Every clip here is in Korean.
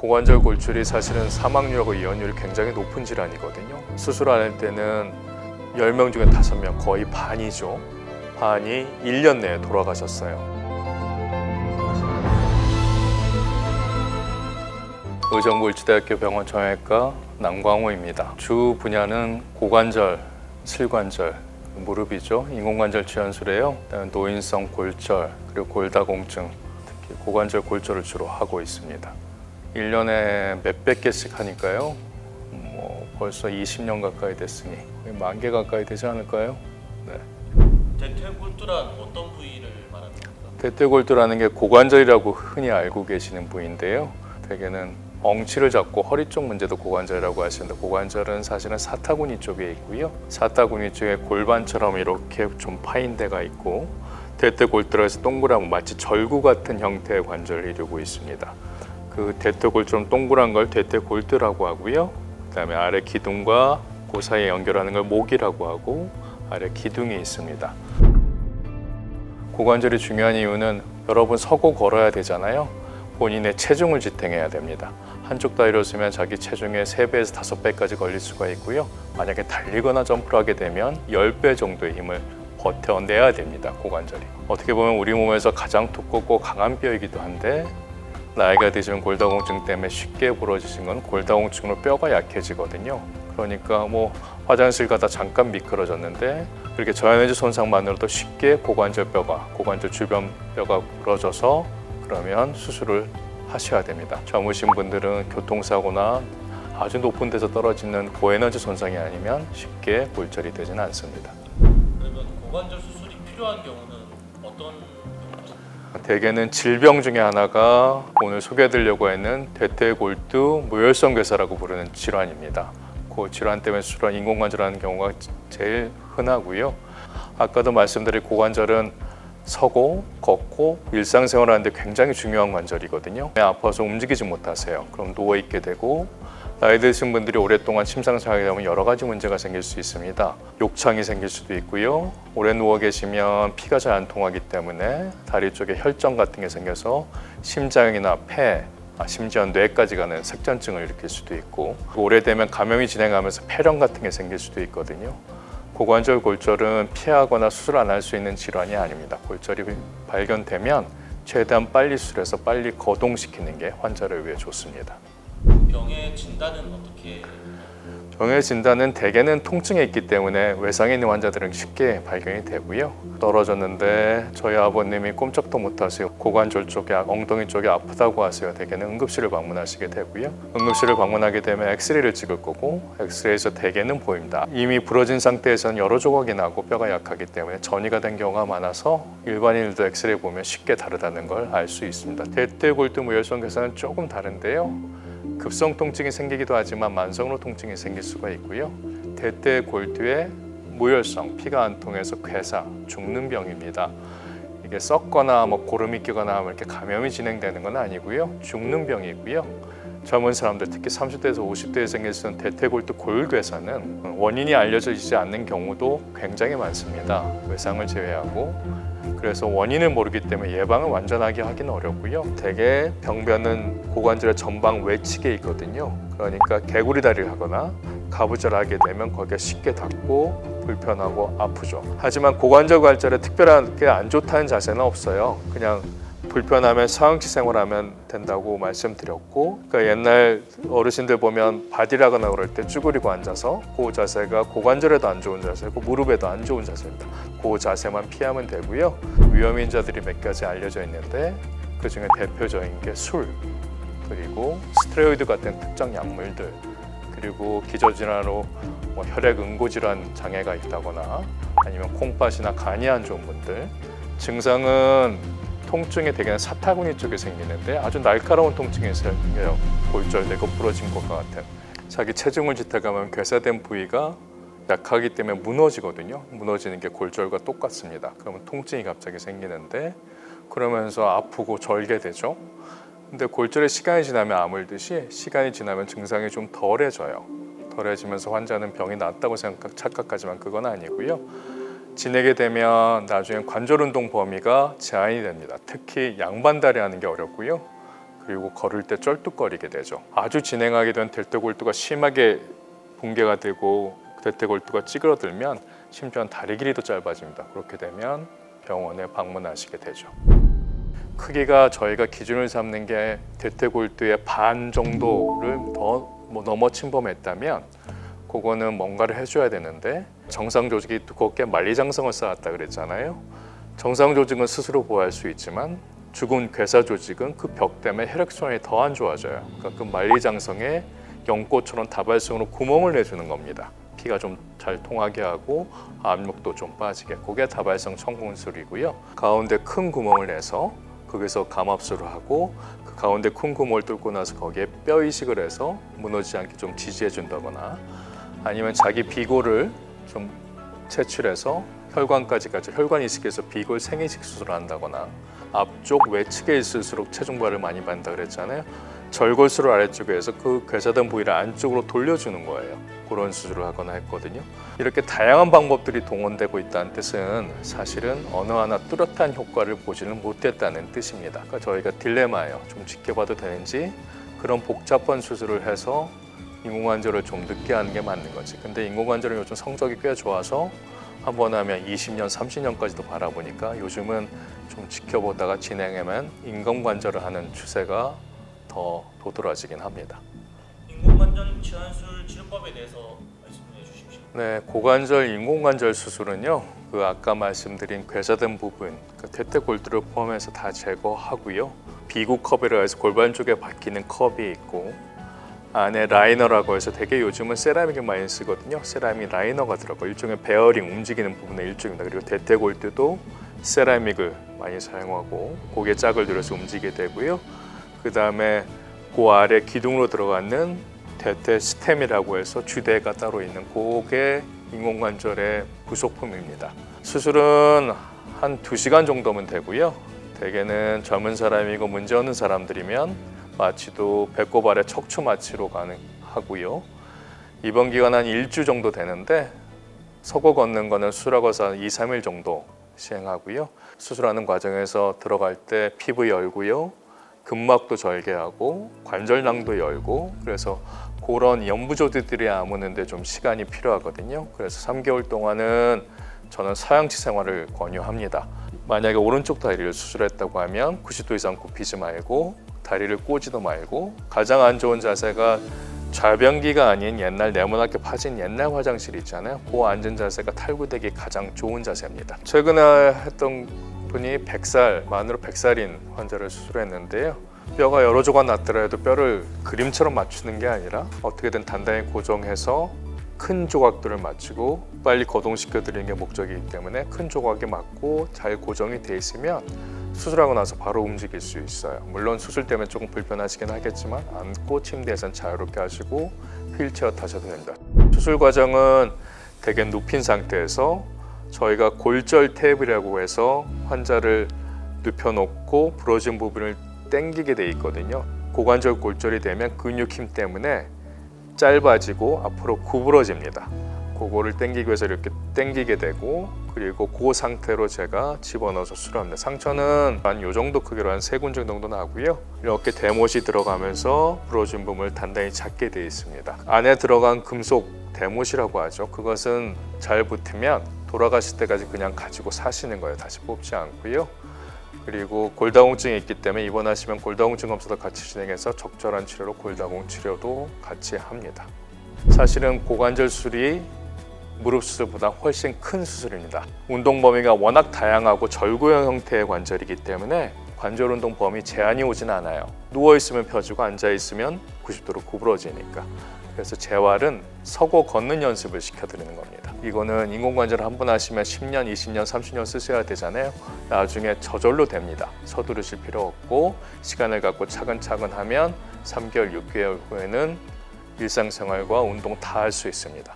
고관절 골절이 사실은 사망률하고 이혼율이 굉장히 높은 질환이거든요. 수술 안 할 때는 10명 중에 5명, 거의 반이죠. 반이 1년 내에 돌아가셨어요. 의정부일치대학교 병원 정형외과 남광호입니다. 주 분야는 고관절, 실관절, 무릎이죠. 인공관절 지원술이에요. 노인성 골절, 그리고 골다공증, 특히 고관절 골절을 주로 하고 있습니다. 1년에 몇백 개씩 하니까요. 벌써 20년 가까이 됐으니 10,000개 가까이 되지 않을까요? 네. 대퇴골두란 어떤 부위를 말합니까? 대퇴골두라는 게 고관절이라고 흔히 알고 계시는 부위인데요. 대개는 엉치를 잡고 허리 쪽 문제도 고관절이라고 하시는데, 고관절은 사실은 사타구니 쪽에 있고요. 사타구니 쪽에 골반처럼 이렇게 좀 파인 데가 있고, 대퇴골두라서 동그란 마치 절구 같은 형태의 관절을 이루고 있습니다. 그 대퇴골처럼 동그란 걸 대퇴골두라고 하고요. 그다음에 아래 기둥과 그 사이에 연결하는 걸 목이라고 하고, 아래 기둥이 있습니다. 고관절이 중요한 이유는 여러분 서고 걸어야 되잖아요. 본인의 체중을 지탱해야 됩니다. 한쪽 다리로 쓰면 자기 체중의 3배에서 5배까지 걸릴 수가 있고요. 만약에 달리거나 점프를 하게 되면 10배 정도의 힘을 버텨내야 됩니다. 고관절이. 어떻게 보면 우리 몸에서 가장 두껍고 강한 뼈이기도 한데, 나이가 드시면 골다공증 때문에 쉽게 부러지신 건 골다공증으로 뼈가 약해지거든요. 그러니까 화장실 가다 잠깐 미끄러졌는데 그렇게 저연해지 손상만으로도 쉽게 고관절 주변 뼈가 부러져서 그러면 수술을 하셔야 됩니다. 젊으신 분들은 교통사고나 아주 높은 데서 떨어지는 고에너지 손상이 아니면 쉽게 골절이 되지는 않습니다. 그러면 고관절 수술이 필요한 경우는 어떤 경우죠? 대개는 질병 중에 하나가 오늘 소개해드리려고 하는 대퇴골두 무혈성 괴사라고 부르는 질환입니다. 그 질환 때문에 수술한 인공관절하는 경우가 제일 흔하고요. 아까도 말씀드린 고관절은 서고 걷고 일상생활 하는데 굉장히 중요한 관절이거든요. 아파서 움직이지 못하세요. 그럼 누워있게 되고, 나이 드신 분들이 오랫동안 침상생활하게 되면 여러 가지 문제가 생길 수 있습니다. 욕창이 생길 수도 있고요. 오래 누워 계시면 피가 잘 안 통하기 때문에 다리 쪽에 혈전 같은 게 생겨서 심장이나 폐, 심지어 뇌까지 가는 색전증을 일으킬 수도 있고, 오래되면 감염이 진행하면서 폐렴 같은 게 생길 수도 있거든요. 고관절 골절은 피하거나 수술 안 할 수 있는 질환이 아닙니다. 골절이 발견되면 최대한 빨리 수술해서 빨리 거동시키는 게 환자를 위해 좋습니다. 병의 진단은 어떻게? 병의 진단은 대개는 통증에 있기 때문에 외상에 있는 환자들은 쉽게 발견이 되고요. 떨어졌는데 저희 아버님이 꼼짝도 못하세요. 고관절 쪽에, 엉덩이 쪽이 아프다고 하세요. 대개는 응급실을 방문하시게 되고요. 응급실을 방문하게 되면 엑스레이를 찍을 거고, 엑스레이에서 대개는 보입니다. 이미 부러진 상태에서는 여러 조각이 나고 뼈가 약하기 때문에 전이가 된 경우가 많아서 일반인들도 엑스레이 보면 쉽게 다르다는 걸 알 수 있습니다. 대퇴골두 무혈성 괴사는 조금 다른데요. 급성 통증이 생기기도 하지만 만성으로 통증이 생길 수가 있고요. 대퇴골두의 무혈성, 피가 안 통해서 괴사, 죽는 병입니다. 이게 썩거나 고름이 끼거나 이렇게 감염이 진행되는 건 아니고요. 죽는 병이고요. 젊은 사람들, 특히 30대에서 50대에 생길 수 있는 대퇴골두 골괴사는 원인이 알려지지 않는 경우도 굉장히 많습니다. 외상을 제외하고. 그래서 원인을 모르기 때문에 예방을 완전하게 하기는 어렵고요. 대개 병변은 고관절의 전방 외측에 있거든요. 그러니까 개구리 다리를 하거나 가부좌를 하게 되면 거기가 쉽게 닿고 불편하고 아프죠. 하지만 고관절 관절에 특별하게 안 좋다는 자세는 없어요. 그냥 불편하면 사응치 생활하면 된다고 말씀드렸고, 그러니까 옛날 어르신들 보면 바디라거나 그럴 때 쭈그리고 앉아서 그 자세가 고관절에도 안 좋은 자세고 무릎에도 안 좋은 자세입니다. 그 자세만 피하면 되고요. 위험인자들이 몇 가지 알려져 있는데 그 중에 대표적인 게 술, 그리고 스테로이드 같은 특정 약물들, 그리고 기저질환으로 혈액 응고질환 장애가 있다거나 아니면 콩팥이나 간이 안 좋은 분들. 증상은 통증이 대개는 사타구니 쪽에 생기는데 아주 날카로운 통증이 생겨요. 골절되고 부러진 것과 같은. 자기 체중을 지탱하면 괴사된 부위가 약하기 때문에 무너지거든요. 무너지는 게 골절과 똑같습니다. 그러면 통증이 갑자기 생기는데 그러면서 아프고 절게 되죠. 근데 골절의 시간이 지나면 아물듯이 시간이 지나면 증상이 좀 덜해져요. 덜해지면서 환자는 병이 낫다고 착각하지만 그건 아니고요. 지내게 되면 나중에 관절 운동 범위가 제한이 됩니다. 특히 양반다리 하는 게 어렵고요. 그리고 걸을 때 쩔뚝거리게 되죠. 아주 진행하게 된 대퇴골두가 심하게 붕괴가 되고 대퇴골두가 찌그러들면 심지어는 다리 길이도 짧아집니다. 그렇게 되면 병원에 방문하시게 되죠. 크기가 저희가 기준을 삼는 게 대퇴골두의 반 정도를 더 넘어 침범했다면 그거는 뭔가를 해줘야 되는데, 정상 조직이 두껍게 만리장성을 쌓았다 그랬잖아요. 정상 조직은 스스로 보호할 수 있지만 죽은 괴사 조직은 그 벽 때문에 혈액순환이 더 안 좋아져요. 그러니까 그 만리장성에 연꽃처럼 다발성으로 구멍을 내주는 겁니다. 피가 좀 잘 통하게 하고 압력도 좀 빠지게. 그게 다발성 청궁술이고요. 가운데 큰 구멍을 내서 거기서 감압술을 하고, 그 가운데 큰 구멍을 뚫고 나서 거기에 뼈 이식을 해서 무너지지 않게 좀 지지해 준다거나, 아니면 자기 비골을 좀 채출해서 혈관까지 가죠. 혈관 이식해서 비골 생이식 수술을 한다거나, 앞쪽 외측에 있을수록 체중발을 많이 받는다 그랬잖아요. 절골술을 아래쪽에 해서 그 괴사된 부위를 안쪽으로 돌려주는 거예요. 그런 수술을 하거나 했거든요. 이렇게 다양한 방법들이 동원되고 있다는 뜻은 사실은 어느 하나 뚜렷한 효과를 보지는 못했다는 뜻입니다. 그러니까 저희가 딜레마예요. 좀 지켜봐도 되는지, 그런 복잡한 수술을 해서 인공관절을 좀 늦게 하는 게 맞는 거지. 근데 인공관절은 요즘 성적이 꽤 좋아서 한 번 하면 20년, 30년까지도 바라보니까 요즘은 좀 지켜보다가 진행하면 인공관절을 하는 추세가 더 도드라지긴 합니다. 인공관절 치환술 치료법에 대해서 말씀해 주십시오. 네, 고관절 인공관절 수술은요, 그 아까 말씀드린 괴사된 부분, 그 대퇴골두를 포함해서 다 제거하고요. 비구컵이라 해서 골반 쪽에 박히는 컵이 있고, 안에 라이너라고 해서 되게 요즘은 세라믹을 많이 쓰거든요. 세라믹 라이너가 들어가고 일종의 베어링, 움직이는 부분의 일종입니다. 그리고 대퇴골두도 세라믹을 많이 사용하고 고개 짝을 들여서 움직이게 되고요. 그 다음에 그 아래 기둥으로 들어가는 대퇴 스템이라고 해서 주대가 따로 있는 그게 인공관절의 부속품입니다. 수술은 한 2시간 정도면 되고요. 대개는 젊은 사람이고 문제 없는 사람들이면 마취도 배꼽 아래 척추 마취로 가능하고요. 입원 기간 한 1주 정도 되는데 서고 걷는 거는 수술하고서 한 2, 3일 정도 시행하고요. 수술하는 과정에서 들어갈 때 피부 열고요. 근막도 절개하고 관절낭도 열고, 그래서 그런 연부조직들이 아무는데 좀 시간이 필요하거든요. 그래서 3개월 동안은 저는 서양치 생활을 권유합니다. 만약에 오른쪽 다리를 수술했다고 하면 90도 이상 굽히지 말고 다리를 꼬지도 말고, 가장 안 좋은 자세가 좌변기가 아닌 옛날 네모나게 파진 옛날 화장실 있잖아요. 그 앉은 자세가 탈구되기 가장 좋은 자세입니다. 최근에 했던 분이 100살, 만으로 100살인 환자를 수술했는데요. 뼈가 여러 조각 났더라 해도 뼈를 그림처럼 맞추는 게 아니라 어떻게든 단단히 고정해서 큰 조각들을 맞추고 빨리 거동시켜 드리는 게 목적이기 때문에 큰 조각에 맞고 잘 고정이 돼 있으면 수술하고 나서 바로 움직일 수 있어요. 물론 수술 때문에 조금 불편하시긴 하겠지만 앉고 침대에선 자유롭게 하시고 휠체어 타셔도 됩니다. 수술 과정은 대개 눕힌 상태에서 저희가 골절 테이프라고 해서 환자를 눕혀놓고 부러진 부분을 당기게 돼 있거든요. 고관절 골절이 되면 근육 힘 때문에 짧아지고 앞으로 구부러집니다. 그거를 당기기 위해서 이렇게 당기게 되고, 그리고 그 상태로 제가 집어넣어서 수술합니다. 상처는 한 요 정도 크기로 한 3군데 정도 나고요. 이렇게 대못이 들어가면서 부러진 부분을 단단히 잡게 되어 있습니다. 안에 들어간 금속 대못이라고 하죠. 그것은 잘 붙으면 돌아가실 때까지 그냥 가지고 사시는 거예요. 다시 뽑지 않고요. 그리고 골다공증이 있기 때문에 입원하시면 골다공증 검사도 같이 진행해서 적절한 치료로 골다공 치료도 같이 합니다. 사실은 고관절 수술이 무릎 수술보다 훨씬 큰 수술입니다. 운동 범위가 워낙 다양하고 절구형 형태의 관절이기 때문에 관절 운동 범위 제한이 오진 않아요. 누워있으면 펴지고 앉아있으면 90도로 구부러지니까. 그래서 재활은 서고 걷는 연습을 시켜드리는 겁니다. 이거는 인공관절 한 번 하시면 10년, 20년, 30년 쓰셔야 되잖아요. 나중에 저절로 됩니다. 서두르실 필요 없고 시간을 갖고 차근차근 하면 3개월, 6개월 후에는 일상생활과 운동 다 할 수 있습니다.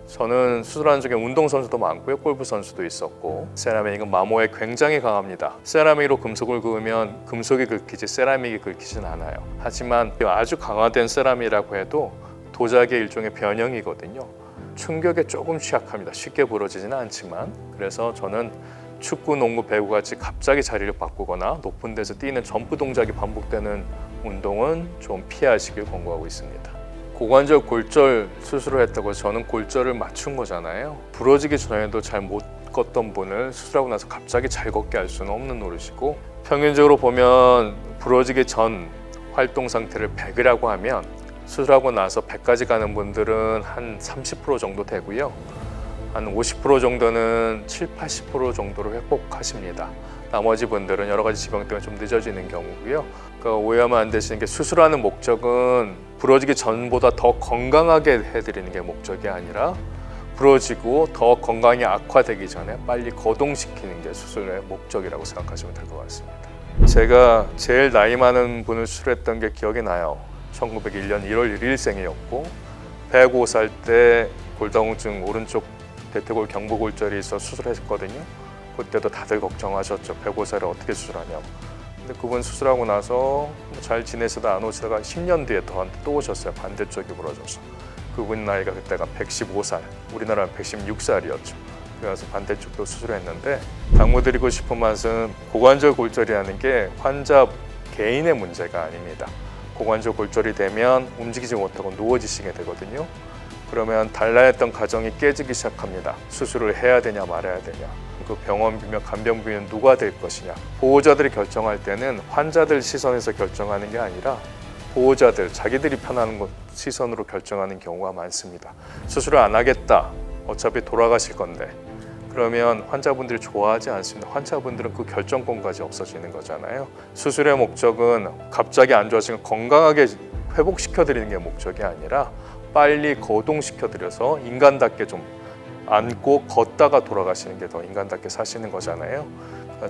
저는 수술하는 중에 운동선수도 많고요. 골프선수도 있었고, 세라믹은 마모에 굉장히 강합니다. 세라믹으로 금속을 그으면 금속이 긁히지 세라믹이 긁히진 않아요. 하지만 아주 강화된 세라믹이라고 해도 도자기의 일종의 변형이거든요. 충격에 조금 취약합니다. 쉽게 부러지지는 않지만. 그래서 저는 축구, 농구, 배구 같이 갑자기 자리를 바꾸거나 높은 데서 뛰는 점프 동작이 반복되는 운동은 좀 피하시길 권고하고 있습니다. 고관절 골절 수술을 했다고 해서 저는 골절을 맞춘 거잖아요. 부러지기 전에도 잘 못 걷던 분을 수술하고 나서 갑자기 잘 걷게 할 수는 없는 노릇이고, 평균적으로 보면 부러지기 전 활동 상태를 100이라고 하면 수술하고 나서 100까지 가는 분들은 한 30% 정도 되고요. 한 50% 정도는 70~80% 정도로 회복하십니다. 나머지 분들은 여러 가지 지병 때문에 좀 늦어지는 경우고요. 그러니까 오해하면 안 되시는 게, 수술하는 목적은 부러지기 전보다 더 건강하게 해드리는 게 목적이 아니라 부러지고 더 건강이 악화되기 전에 빨리 거동시키는 게 수술의 목적이라고 생각하시면 될 것 같습니다. 제가 제일 나이 많은 분을 수술했던 게 기억이 나요. 1901년 1월 1일생이었고 105살 때 골다공증 오른쪽 대퇴골 경부골절이 있어 수술했거든요. 그때도 다들 걱정하셨죠. 105살에 어떻게 수술하냐고. 근데 그분 수술하고 나서 잘 지내시다 안 오시다가 10년 뒤에 저한테 또 오셨어요. 반대쪽이 부러져서. 그분 나이가 그때가 115살, 우리나라는 116살이었죠. 그래서 반대쪽도 수술했는데, 당부드리고 싶은 말씀, 고관절 골절이라는 게 환자 개인의 문제가 아닙니다. 고관절 골절이 되면 움직이지 못하고 누워지시게 되거든요. 그러면 단란했던 가정이 깨지기 시작합니다. 수술을 해야 되냐 말아야 되냐, 그 병원비며 간병비는 누가 될 것이냐. 보호자들이 결정할 때는 환자들 시선에서 결정하는 게 아니라 보호자들, 자기들이 편한 시선으로 결정하는 경우가 많습니다. 수술을 안 하겠다, 어차피 돌아가실 건데, 그러면 환자분들이 좋아하지 않습니다. 환자분들은 그 결정권까지 없어지는 거잖아요. 수술의 목적은 갑자기 안 좋아지면 건강하게 회복시켜드리는 게 목적이 아니라 빨리 거동시켜드려서 인간답게 좀 앉고 걷다가 돌아가시는 게 더 인간답게 사시는 거잖아요.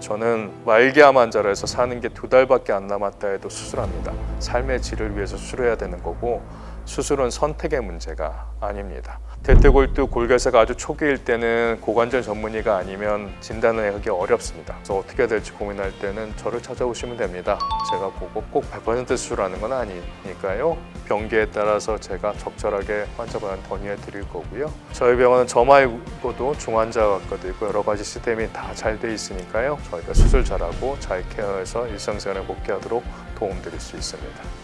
저는 말기암 환자라서 사는 게 2달밖에 안 남았다 해도 수술합니다. 삶의 질을 위해서 수술해야 되는 거고, 수술은 선택의 문제가 아닙니다. 대퇴골두 골결사가 아주 초기일 때는 고관절 전문의가 아니면 진단을 하기 어렵습니다. 그래서 어떻게 해야 될지 고민할 때는 저를 찾아오시면 됩니다. 제가 보고 꼭 100% 수술하는 건 아니니까요. 병기에 따라서 제가 적절하게 환자분한테 권유해 드릴 거고요. 저희 병원은 저 말고도 중환자과도 있고 여러 가지 시스템이 다 잘 돼 있으니까요. 저희가 수술 잘하고 잘 케어해서 일상생활에 복귀하도록 도움드릴 수 있습니다.